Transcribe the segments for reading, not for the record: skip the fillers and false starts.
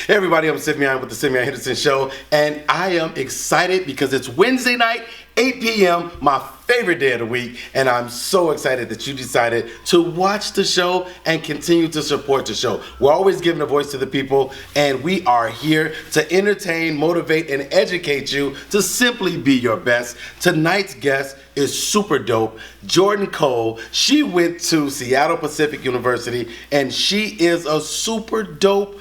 Hey everybody, I'm Simeon with the Simeon Henderson Show, and I am excited because it's Wednesday night, 8 p.m., my favorite day of the week, and I'm so excited that you decided to watch the show and continue to support the show. We're always giving a voice to the people, and we are here to entertain, motivate, and educate you to simply be your best. Tonight's guest is super dope. Jordan Cole. She went to Seattle Pacific University, and she is a super dope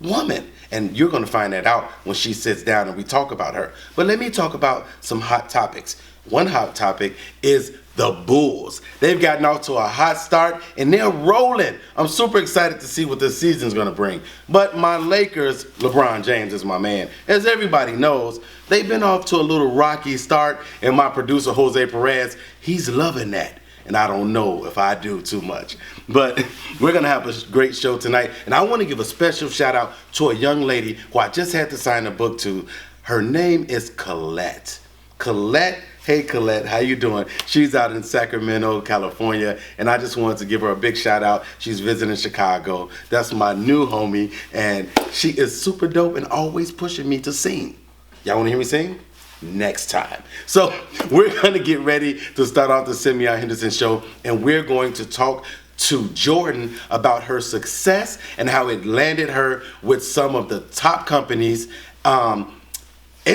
woman. And you're going to find that out when she sits down and we talk about her. But let me talk about some hot topics. One hot topic is the Bulls. They've gotten off to a hot start and they're rolling. I'm super excited to see what this season's going to bring. But my Lakers, LeBron James is my man. As everybody knows, they've been off to a little rocky start, and my producer, Jose Perez, he's loving that. And I don't know if I do too much. But we're going to have a great show tonight. And I want to give a special shout out to a young lady who I just had to sign a book to. Her name is Colette. Colette, hey Colette, how you doing? She's out in Sacramento, California. And I just wanted to give her a big shout out. She's visiting Chicago. That's my new homie. And she is super dope and always pushing me to sing. Y'all want to hear me sing? Next time. So we're going to get ready to start off the Simeon Henderson Show, and we're going to talk to Jordan about her success and how it landed her with some of the top companies, and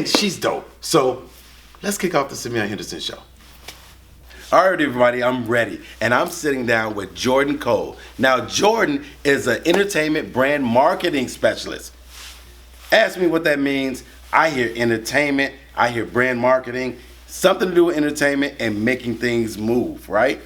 she's dope. So let's kick off the Simeon Henderson Show. All right, everybody, I'm ready, and I'm sitting down with Jordan Cole. Now, Jordan is an entertainment brand marketing specialist. Ask me what that means. I hear entertainment, I hear brand marketing, something to do with entertainment and making things move, right?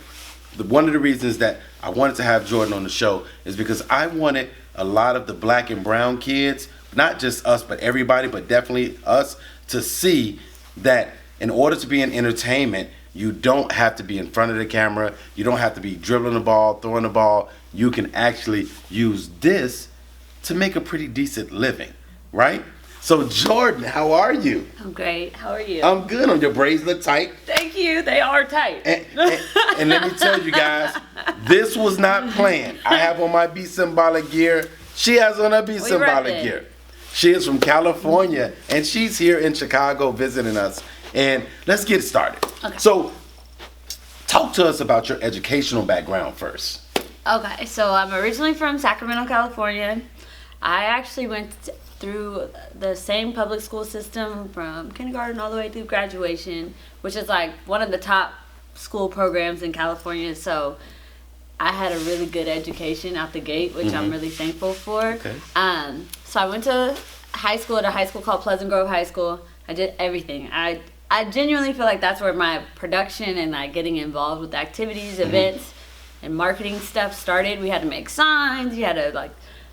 One of the reasons that I wanted to have Jordan on the show is because I wanted a lot of the black and brown kids, not just us, but everybody, but definitely us, to see that in order to be in entertainment, you don't have to be in front of the camera, you don't have to be dribbling the ball, throwing the ball. You can actually use this to make a pretty decent living, right? So Jordan, how are you? I'm great. How are you? I'm good. Your braids look tight. Thank you. They are tight. And let me tell you guys, this was not planned. I have on my Be Symbolic gear. She has on her Be Symbolic gear. She is from California, and she's here in Chicago visiting us. And let's get started. Okay. So talk to us about your educational background first. Okay. So I'm originally from Sacramento, California. I actually went through the same public school system from kindergarten all the way through graduation, which is like one of the top school programs in California. So I had a really good education out the gate, which I'm really thankful for. Okay. So I went to high school at a high school called Pleasant Grove High School. I did everything. I genuinely feel like that's where my production and like getting involved with activities, events, and marketing stuff started. We had to make signs. You had to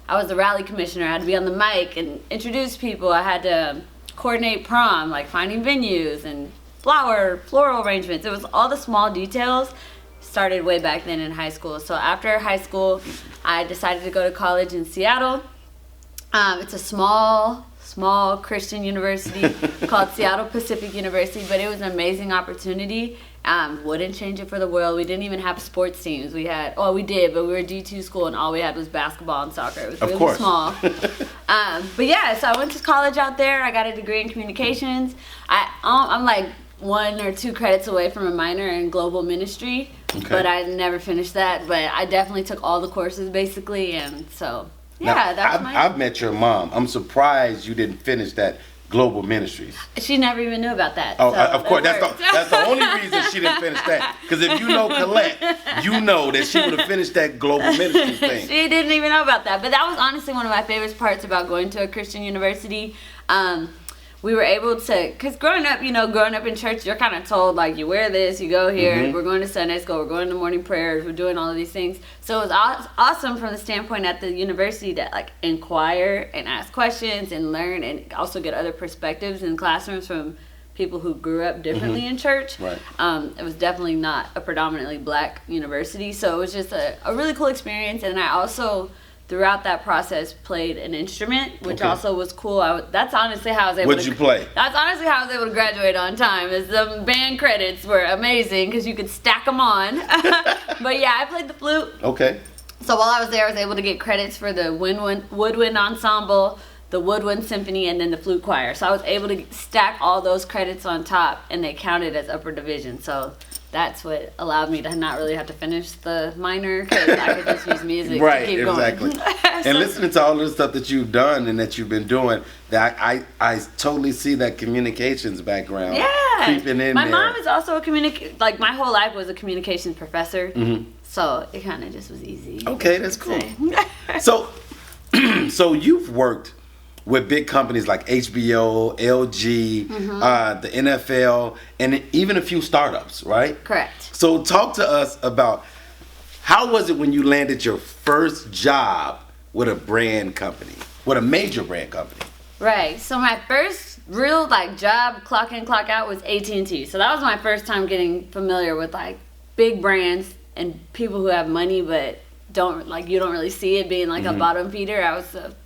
I was the rally commissioner. I had to be on the mic and introduce people. I had to coordinate prom, like finding venues and floral arrangements. It was all the small details. Started way back then in high school. So after high school, I decided to go to college in Seattle. It's a small Christian university called Seattle Pacific University, but it was an amazing opportunity. Wouldn't change it for the world. We didn't even have sports teams. We did, but we were a D2 school, and all we had was basketball and soccer. It was really small. But yeah, so I went to college out there. I got a degree in communications. I'm like 1 or 2 credits away from a minor in global ministry, but I never finished that. But I definitely took all the courses basically, and so yeah, that's I've met your mom. I'm surprised you didn't finish that global ministries. She never even knew about that. Oh, so of course. That's the only reason she didn't finish that. Because if you know Colette, you know that she would have finished that global ministries thing. She didn't even know about that. But that was honestly one of my favorite parts about going to a Christian university. We were able to, because growing up in church, you're kind of told, like, you wear this, you go here, we're going to Sunday school, we're going to morning prayers, we're doing all of these things. So it was awesome from the standpoint at the university to, like, inquire and ask questions and learn and also get other perspectives in classrooms from people who grew up differently in church. Right. It was definitely not a predominantly black university, so it was just a really cool experience. And I also, throughout that process, played an instrument, which also was cool. That's honestly how I was able What'd you play? That's honestly how I was able to graduate on time. Is the band credits were amazing because you could stack them on. But yeah, I played the flute. Okay. So while I was there, I was able to get credits for the woodwind ensemble, the woodwind symphony, and then the flute choir. So I was able to stack all those credits on top, and they counted as upper division. So that's what allowed me to not really have to finish the minor, because I could just use music to keep exactly. going. And listening to all the stuff that you've done and that you've been doing, that I totally see that communications background creeping in. My mom is also like my whole life was a communications professor, so it kind of just was easy. Okay, that's cool. So you've worked with big companies like HBO, LG, the NFL, and even a few startups, right? Correct. So talk to us about how was it when you landed your first job with a brand company, with a major brand company? Right. So my first real like job, clock in, clock out, was AT&T. So that was my first time getting familiar with like big brands and people who have money, but you don't really see it being like a bottom feeder.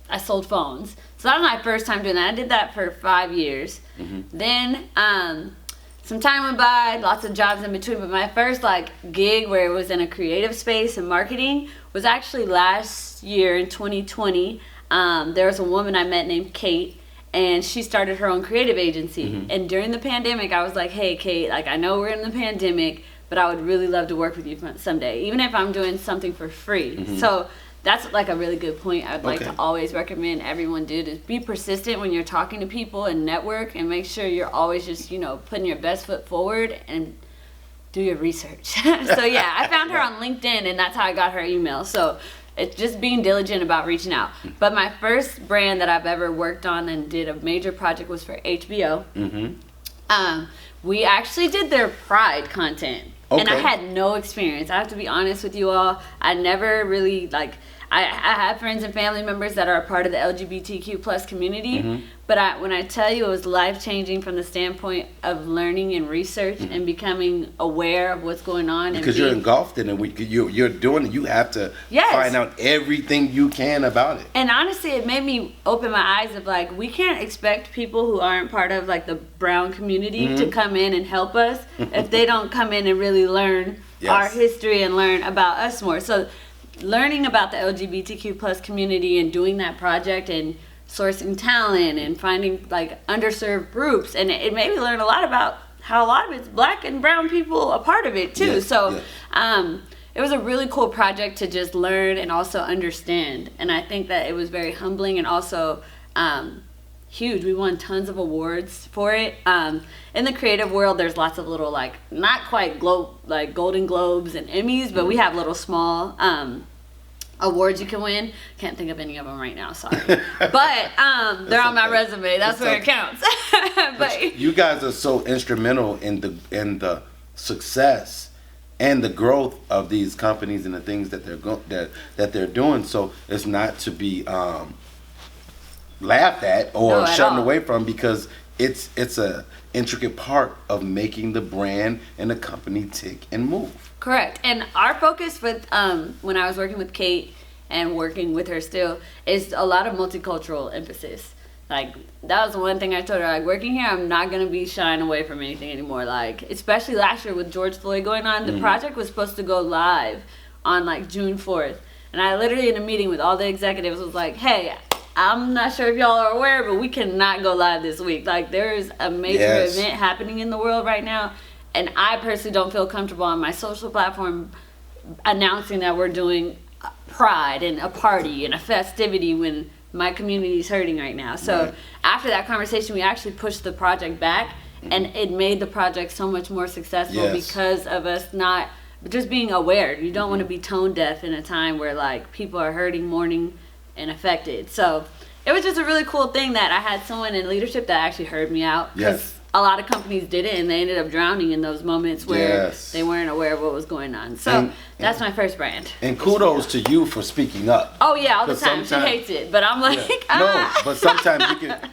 I sold phones. So that was my first time doing that. I did that for 5 years. Then some time went by, lots of jobs in between, but my first like gig where it was in a creative space and marketing was actually last year in 2020. There was a woman I met named Kate, and she started her own creative agency. And during the pandemic, I was like, hey Kate, like I know we're in the pandemic, but I would really love to work with you someday, even if I'm doing something for free. So that's like a really good point I'd like to always recommend everyone do, is be persistent when you're talking to people and network, and make sure you're always just, putting your best foot forward and do your research. So yeah, I found her on LinkedIn, and that's how I got her email. So it's just being diligent about reaching out. But my first brand that I've ever worked on and did a major project was for HBO. We actually did their Pride content. And I had no experience. I have to be honest with you all. I never really, I have friends and family members that are a part of the LGBTQ plus community. But when I tell you it was life-changing from the standpoint of learning and research and becoming aware of what's going on. Because you're engulfed in it. You're doing it. You have to find out everything you can about it. And honestly, it made me open my eyes of we can't expect people who aren't part of the brown community to come in and help us if they don't come in and really learn our history and learn about us more. So learning about the LGBTQ plus community and doing that project and sourcing talent and finding underserved groups, and it made me learn a lot about how a lot of it's black and brown people a part of it too. It was a really cool project to just learn and also understand, and I think that it was very humbling and also huge. We won tons of awards for it. In the creative world, there's lots of little not quite Golden Globes and Emmys, but we have little small awards you can win. Can't think of any of them right now, sorry. But they're on my resume. That's where it counts. But you guys are so instrumental in the success and the growth of these companies and the things that they're doing. So it's not to be laughed at or shunned away from, because it's a intricate part of making the brand and the company tick and move. Correct. And our focus with when I was working with Kate and working with her still is a lot of multicultural emphasis. That was the one thing I told her, working here, I'm not going to be shying away from anything anymore. Especially last year with George Floyd going on, the project was supposed to go live on June 4th. And I literally in a meeting with all the executives was like, hey, I'm not sure if y'all are aware, but we cannot go live this week. There is a major event happening in the world right now. And I personally don't feel comfortable on my social platform announcing that we're doing pride and a party and a festivity when my community is hurting right now. So after that conversation, we actually pushed the project back, and it made the project so much more successful because of us not just being aware. You don't want to be tone deaf in a time where people are hurting, mourning, and affected. So it was just a really cool thing that I had someone in leadership that actually heard me out. A lot of companies did it, and they ended up drowning in those moments where they weren't aware of what was going on. So that's my first brand. And kudos to you for speaking up. Oh yeah, all the time. She hates it, but I'm No, but sometimes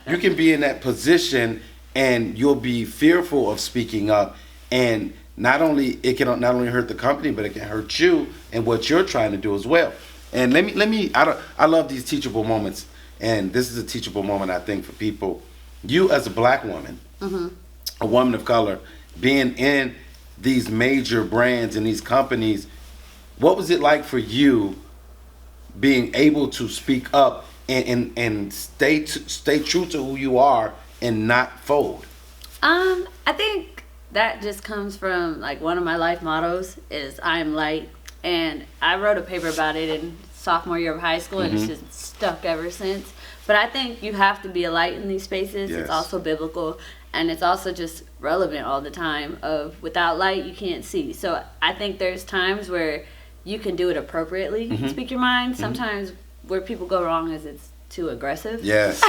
you can be in that position and you'll be fearful of speaking up, and it can not only hurt the company, but it can hurt you and what you're trying to do as well. And I love these teachable moments, and this is a teachable moment I think for people. You as a black woman, a woman of color, being in these major brands and these companies, what was it like for you being able to speak up and stay true to who you are and not fold? I think that just comes from like one of my life mottos is I am light, and I wrote a paper about it in sophomore year of high school, and it's just stuck ever since. But I think you have to be a light in these spaces. Yes. It's also biblical, and it's also just relevant all the time. Of without light, you can't see. So I think there's times where you can do it appropriately, speak your mind. Sometimes where people go wrong is it's too aggressive. Yes.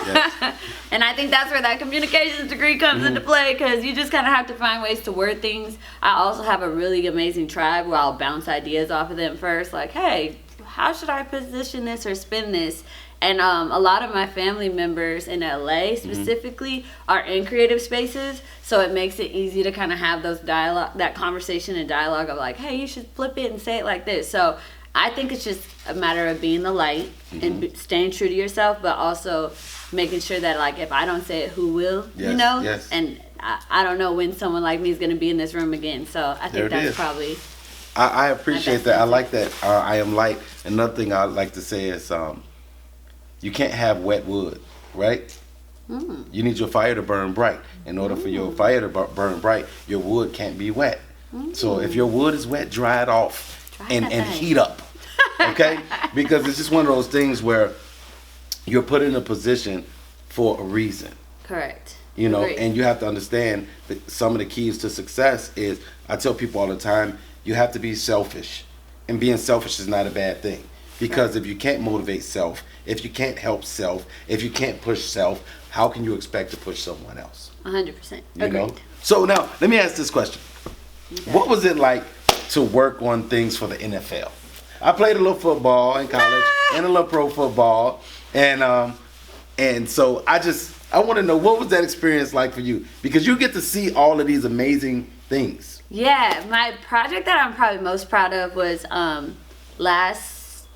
And I think that's where that communications degree comes into play, because you just kind of have to find ways to word things. I also have a really amazing tribe where I'll bounce ideas off of them first, like, hey, how should I position this or spin this? And a lot of my family members in LA specifically are in creative spaces, so it makes it easy to kind of have those dialogue, that conversation and dialogue of like, hey, you should flip it and say it like this. So I think it's just a matter of being the light and staying true to yourself, but also making sure that like if I don't say it, who will? Yes, you know? yes. And I don't know when someone like me is going to be in this room again. So I think that's probably. I appreciate that. I like that. I am light. Another thing I like to say is you can't have wet wood, right? You need your fire to burn bright. In order for your fire to burn bright, your wood can't be wet. So if your wood is wet, dry it off and heat up, okay? Because it's just one of those things where you're put in a position for a reason. Correct. You know, Agreed. and you have to understand that some of the keys to success is, I tell people all the time, you have to be selfish. And being selfish is not a bad thing. Because if you can't motivate self, if you can't help self, if you can't push self, how can you expect to push someone else? 100%. You Agreed. know? So now, let me ask this question. Okay. What was it like to work on things for the NFL? I played a little football in college and a little pro football. And so I want to know, what was that experience like for you? Because you get to see all of these amazing things. Yeah, my project that I'm probably most proud of was last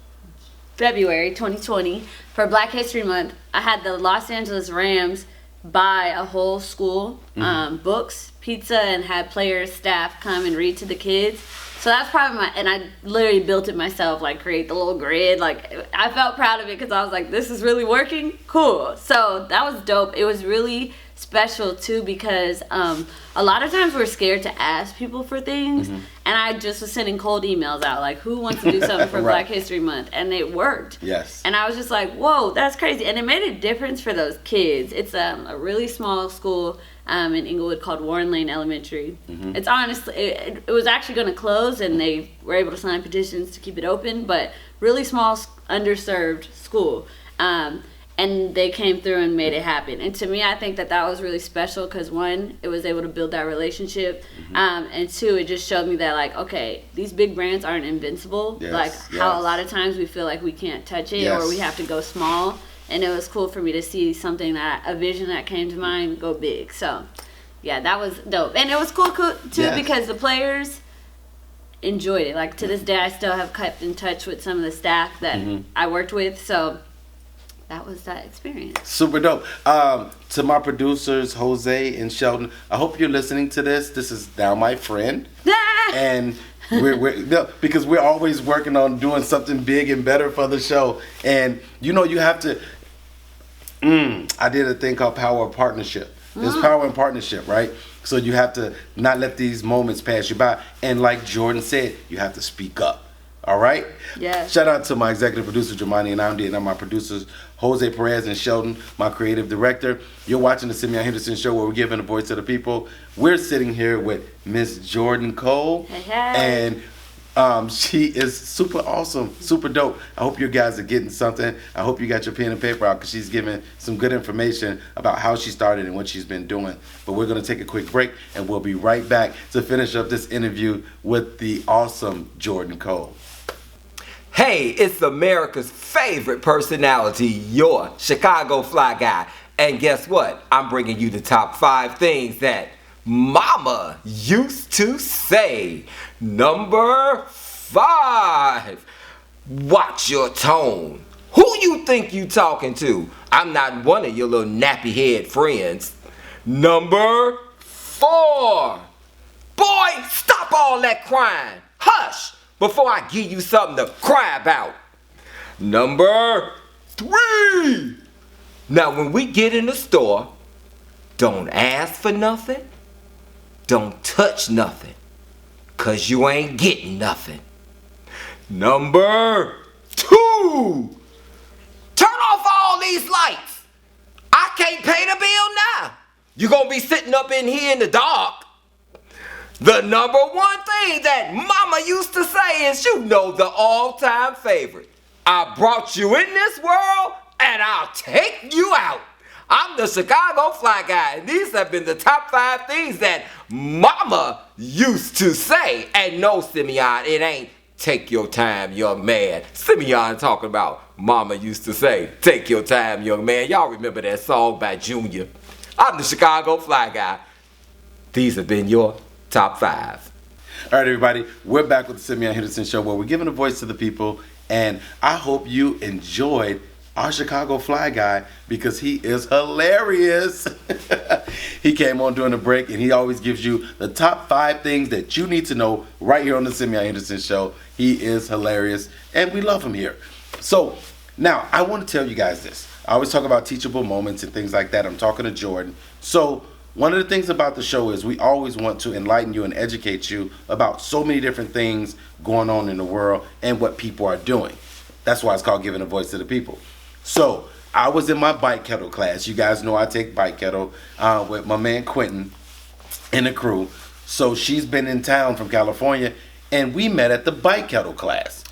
February 2020 for Black History Month. I had the Los Angeles Rams buy a whole school, books, pizza, and had players, staff come and read to the kids. So that's probably and I literally built it myself, like create the little grid. Like I felt proud of it because I was like, this is really working, cool. So that was dope. It was really special too because a lot of times we're scared to ask people for things, and I just was sending cold emails out like, who wants to do something for Black History Month, and it worked. Yes. And I was just like, whoa, that's crazy, and it made a difference for those kids. It's a really small school in Inglewood called Warren Lane Elementary. It's honestly, it was actually going to close, and they were able to sign petitions to keep it open, but really small, underserved school. And they came through and made it happen. And to me, I think that was really special because, one, it was able to build that relationship. And two, it just showed me that, like, okay, these big brands aren't invincible. How a lot of times we feel like we can't touch it or we have to go small. And it was cool for me to see something a vision that came to mind go big. So, yeah, that was dope. And it was cool too because the players enjoyed it. Like, to this day, I still have kept in touch with some of the staff that I worked with. So that was that experience. Super dope. To my producers, Jose and Sheldon, I hope you're listening to this. This is now my friend. And because we're always working on doing something big and better for the show. And, you have to, I did a thing called Power of Partnership. There's power in partnership, right? So you have to not let these moments pass you by. And like Jordan said, you have to speak up. All right? Yeah. Shout out to my executive producer, Jamani Anamdi, and my producers, Jose Perez and Sheldon, my creative director. You're watching the Simeon Henderson Show, where we're giving a voice to the people. We're sitting here with Miss Jordan Cole. Hey. And she is super awesome, super dope. I hope you guys are getting something. I hope you got your pen and paper out because she's giving some good information about how she started and what she's been doing. But we're going to take a quick break, and we'll be right back to finish up this interview with the awesome Jordan Cole. Hey, it's America's favorite personality, your Chicago Fly Guy. And guess what? I'm bringing you the top 5 things that Mama used to say. Number 5, watch your tone. Who you think you talking to? I'm not one of your little nappy head friends. Number 4, boy, stop all that crying. Hush! Before I give you something to cry about. Number 3. Now, when we get in the store, don't ask for nothing. Don't touch nothing. Cause you ain't getting nothing. Number 2. Turn off all these lights. I can't pay the bill now. You're gonna be sitting up in here in the dark. The number 1 thing that mama used to say is, you know, the all-time favorite. I brought you in this world and I'll take you out. I'm the Chicago Fly Guy, and these have been the top 5 things that mama used to say. And no, Simeon, it ain't take your time, young man. Simeon talking about mama used to say, take your time, young man. Y'all remember that song by Junior? I'm the Chicago Fly Guy. These have been your top 5. All right, everybody, we're back with the Simeon Henderson Show, where we're giving a voice to the people, and I hope you enjoyed our Chicago Fly Guy, because he is hilarious. He came on during the break, and he always gives you the top 5 things that you need to know right here on the Simeon Henderson Show. He is hilarious, and we love him here. So now I want to tell you guys this. I always talk about teachable moments and things like that. I'm talking to Jordan. So one of the things about the show is we always want to enlighten you and educate you about so many different things going on in the world and what people are doing. That's why it's called Giving a Voice to the People. So I was in my bike kettle class. You guys know I take bike kettle with my man Quentin and the crew. So she's been in town from California, and we met at the bike kettle class.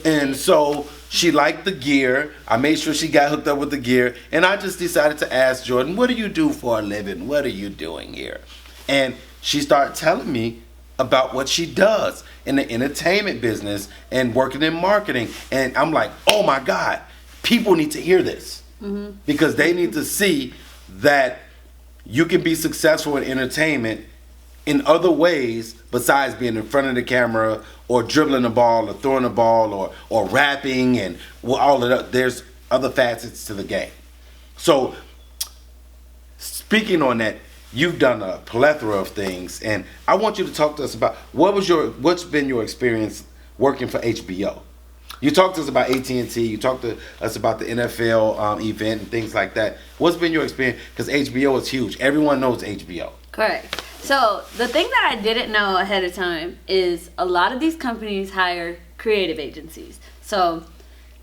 And so she liked the gear. I made sure she got hooked up with the gear, and I just decided to ask Jordan, what do you do for a living? What are you doing here? And she started telling me about what she does in the entertainment business and working in marketing. And I'm like, oh my God, people need to hear this, because they need to see that you can be successful in entertainment in other ways besides being in front of the camera or dribbling the ball or throwing the ball or rapping and all of that. There's other facets to the game. So speaking on that, you've done a plethora of things, and I want you to talk to us about what's been your experience working for HBO. You talked to us about AT&T. You talked to us about the NFL event and things like that. What's been your experience? Because HBO is huge. Everyone knows HBO. Correct. So the thing that I didn't know ahead of time is a lot of these companies hire creative agencies. So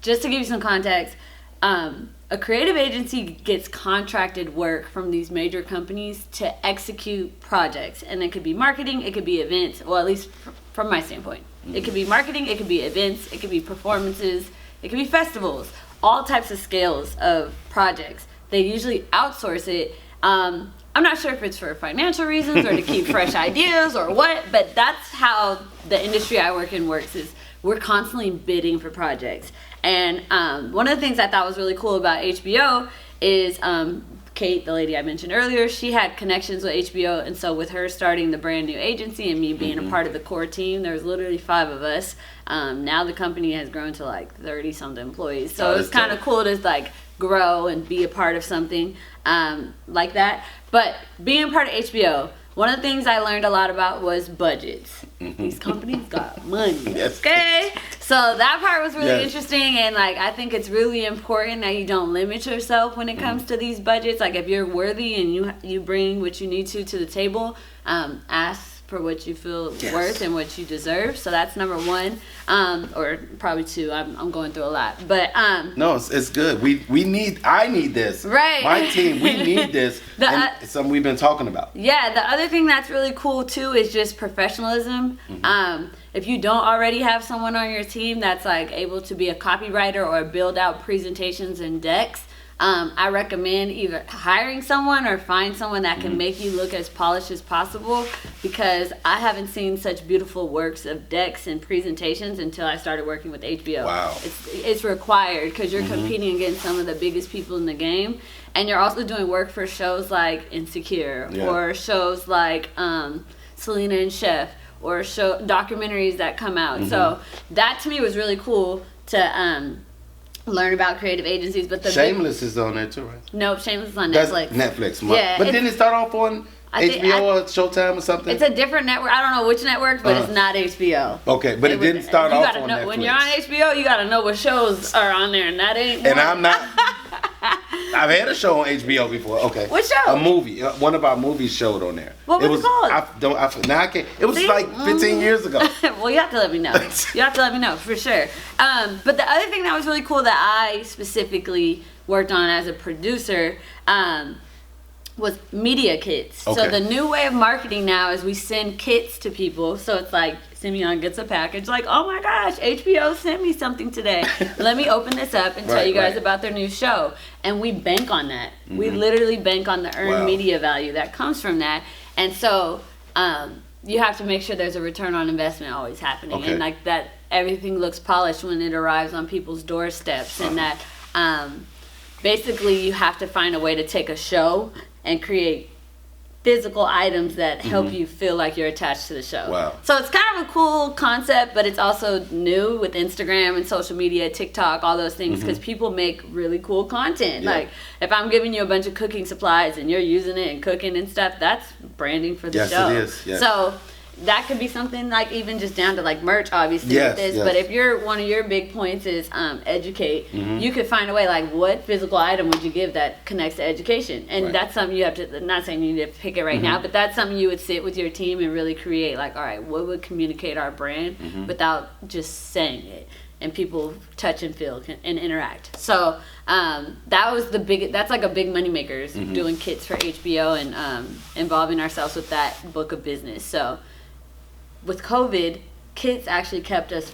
just to give you some context, a creative agency gets contracted work from these major companies to execute projects. And it could be marketing, it could be events, well, at least from my standpoint. It could be marketing, it could be events, it could be performances, it could be festivals, all types of scales of projects. They usually outsource it. I'm not sure if it's for financial reasons or to keep fresh ideas or what, but that's how the industry I work in works. Is we're constantly bidding for projects. And one of the things I thought was really cool about HBO is Kate, the lady I mentioned earlier, she had connections with HBO, and so with her starting the brand new agency and me being a part of the core team, there was literally 5 of us. Now the company has grown to like 30 something employees, so it's kind of cool to like grow and be a part of something like that. But being part of HBO, one of the things I learned a lot about was budgets. These companies got money, okay? So that part was really interesting, and like I think it's really important that you don't limit yourself when it comes to these budgets. Like if you're worthy and you bring what you need to the table, ask for what you feel worth and what you deserve. So that's number 1, or probably 2. I'm going through a lot, but no, it's good. I need this. Right. My team, we need this. And it's something we've been talking about. Yeah, the other thing that's really cool too is just professionalism. If you don't already have someone on your team that's like able to be a copywriter or build out presentations and decks, I recommend either hiring someone or find someone that can make you look as polished as possible, because I haven't seen such beautiful works of decks and presentations until I started working with HBO. Wow. It's required because you're competing against some of the biggest people in the game, and you're also doing work for shows like Insecure or shows like Selena and Chef, or documentaries that come out. So that to me was really cool to learn about creative agencies. But the Shameless is on there too, right? Nope, Shameless is on That's Netflix. Netflix. Yeah, But didn't it start off on HBO or Showtime or something? It's a different network. I don't know which network, but it's not HBO. Okay, but it didn't start off on Netflix. When you're on HBO, you gotta know what shows are on there, and that ain't one. And I'm not. I've had a show on HBO before. Okay. What show? A movie. One of our movies showed on there. What was it called? Now I can't. It was like 15 years ago. Well, you have to let me know. You have to let me know for sure. But the other thing that was really cool that I specifically worked on as a producer was media kits. Okay. So the new way of marketing now is we send kits to people. So it's like Simeon gets a package like, oh my gosh, HBO sent me something today. Let me open this up and tell you guys about their new show. And we bank on that. Mm-hmm. We literally bank on the earned media value that comes from that. And so you have to make sure there's a return on investment always happening. Okay. And like that everything looks polished when it arrives on people's doorsteps. And that basically you have to find a way to take a show and create physical items that help you feel like you're attached to the show. Wow. So it's kind of a cool concept, but it's also new with Instagram and social media, TikTok, all those things, because people make really cool content. Yeah. Like if I'm giving you a bunch of cooking supplies and you're using it and cooking and stuff, that's branding for the show. Yes, it is. Yes. So that could be something like even just down to like merch, obviously, with this. But if one of your big points is educate, you could find a way like what physical item would you give that connects to education? And that's something you have to, not saying you need to pick it right now, but that's something you would sit with your team and really create like, all right, what would communicate our brand without just saying it? And people touch and feel and interact. So that was that's like a big moneymaker is doing kits for HBO and involving ourselves with that book of business. So with COVID, kits actually kept us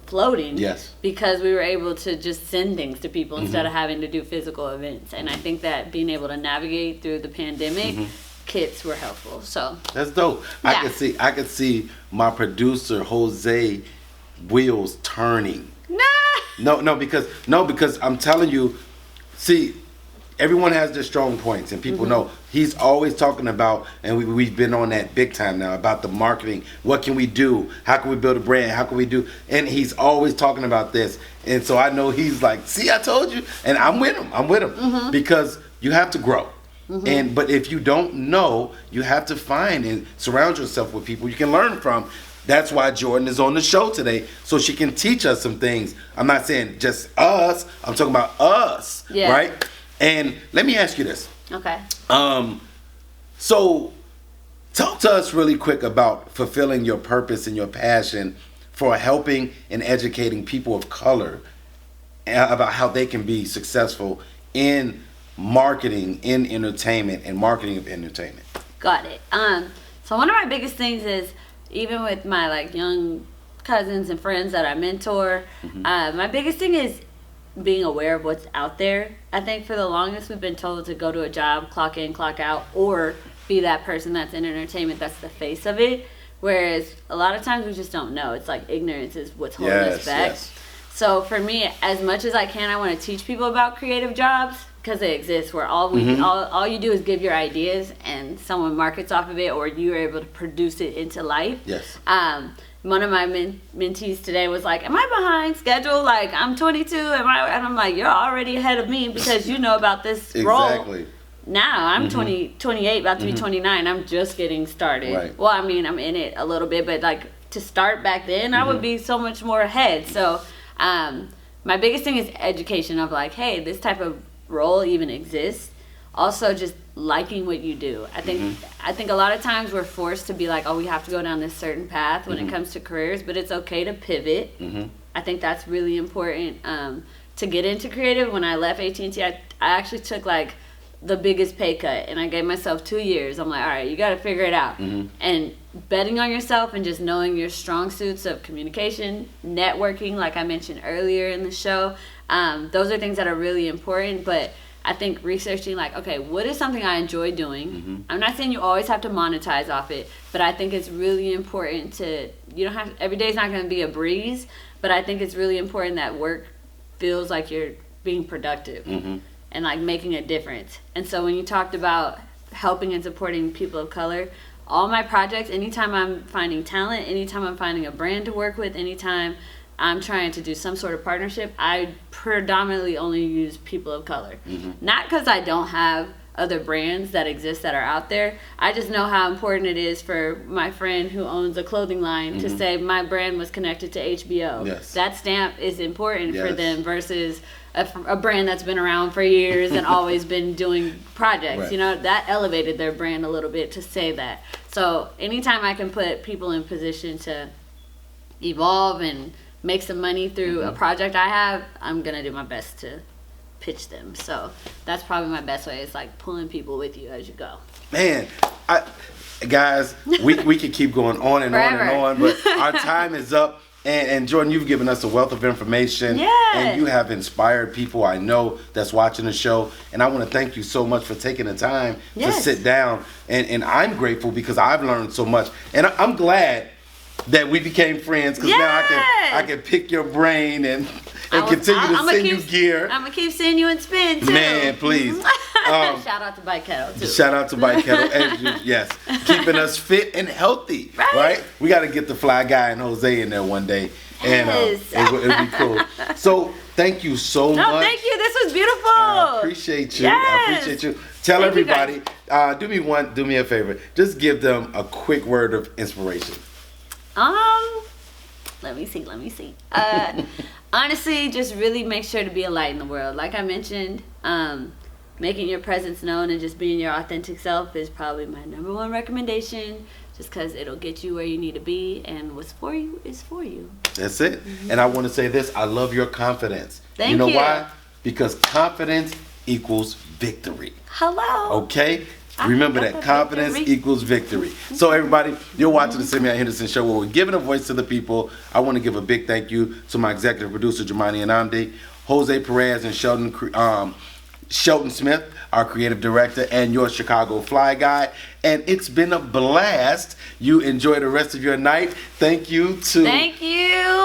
floating. Yes. Because we were able to just send things to people instead of having to do physical events. And I think that being able to navigate through the pandemic, kits were helpful. So that's dope. Yeah. I could see my producer Jose wheels turning. No, because I'm telling you, see, everyone has their strong points, and people know he's always talking about, and we've been on that big time now about the marketing. What can we do? How can we build a brand? How can we do? And he's always talking about this, and so I know he's like, see, I told you, and I'm with him because you have to grow. But if you don't know, you have to find and surround yourself with people you can learn from. That's why Jordan is on the show today, so she can teach us some things. I'm not saying just us. I'm talking about us, right? And let me ask you this. Okay. So talk to us really quick about fulfilling your purpose and your passion for helping and educating people of color about how they can be successful in marketing, in entertainment, and marketing of entertainment. Got it. So one of my biggest things is, even with my like young cousins and friends that I mentor, my biggest thing is being aware of what's out there. I think for the longest we've been told to go to a job, clock in, clock out, or be that person that's in entertainment that's the face of it. Whereas a lot of times we just don't know. It's like ignorance is what's holding us back. Yes. So for me, as much as I can, I want to teach people about creative jobs because they exist. Where all you do is give your ideas and someone markets off of it, or you are able to produce it into life. Yes. One of my mentees today was like, am I behind schedule? Like, I'm 22, and I'm like, you're already ahead of me because you know about this role. Exactly. Now, I'm 28, about to be 29. I'm just getting started. Right. Well, I mean, I'm in it a little bit, but like to start back then, I would be so much more ahead. So my biggest thing is education of like, hey, this type of role even exists. Also, just liking what you do. I think a lot of times we're forced to be like, oh, we have to go down this certain path when it comes to careers, but it's okay to pivot. I think that's really important to get into creative. When I left AT&T, I actually took like the biggest pay cut, and I gave myself 2 years. I'm like, all right, you got to figure it out. And betting on yourself and just knowing your strong suits of communication, networking, like I mentioned earlier in the show, those are things that are really important. But I think researching like, okay, what is something I enjoy doing? I'm not saying you always have to monetize off it, but I think it's really important to, you don't have, every day is not going to be a breeze, but I think it's really important that work feels like you're being productive and like making a difference. And so when you talked about helping and supporting people of color, all my projects, anytime I'm finding talent, anytime I'm finding a brand to work with, anytime I'm trying to do some sort of partnership, I predominantly only use people of color. Not because I don't have other brands that exist that are out there. I just know how important it is for my friend who owns a clothing line to say my brand was connected to HBO. Yes. That stamp is important for Yes. them versus a brand that's been around for years and always been doing projects. Right. You know, that elevated their brand a little bit to say that. So anytime I can put people in position to evolve and make some money through a project I have, I'm gonna do my best to pitch them. So that's probably my best way. It's like pulling people with you as you go. Man, guys, we could keep going on and on and Forever. on, but our time is up. And Jordan, you've given us a wealth of information. Yes. And you have inspired people I know that's watching the show. And I want to thank you so much for taking the time to Yes. sit down. And I'm grateful because I've learned so much. And I'm glad that we became friends because now I can pick your brain and continue to send you gear. I'm gonna keep seeing you in spin too. Man, please. Shout out to Bike Kettle too. Shout out to Bike Kettle, yes, keeping us fit and healthy, right? We got to get the Fly Guy and Jose in there one day, and Yes. it'll be cool. So thank you so much. No, thank you. This was beautiful. I appreciate you. I Yes. appreciate you. Tell Thank you, everybody. Do me a favor. Just give them a quick word of inspiration. Let me see. Honestly, just really make sure to be a light in the world. Like I mentioned, making your presence known and just being your authentic self is probably my number one recommendation, just because it'll get you where you need to be, and what's for you is for you. That's it. And I want to say this. I love your confidence. Thank you know you. why? Because confidence equals victory. Hello. Okay? Remember that confidence victory. equals victory. So everybody, you're watching the Simeon Henderson Show where we're giving a voice to the people. I want to give a big thank you to my executive producer, Jamani Anamdi, Jose Perez, and Shelton Smith, our creative director, and your Chicago Fly Guy. And it's been a blast. You enjoy the rest of your night. Thank you to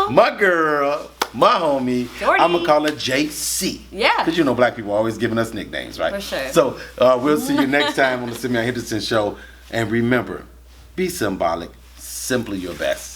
my girl, my homie. Jordy. I'm going to call her JC. Yeah. Because you know black people are always giving us nicknames, right? For sure. So we'll see you next time on the Simeon Henderson Show. And remember, be symbolic, simply your best.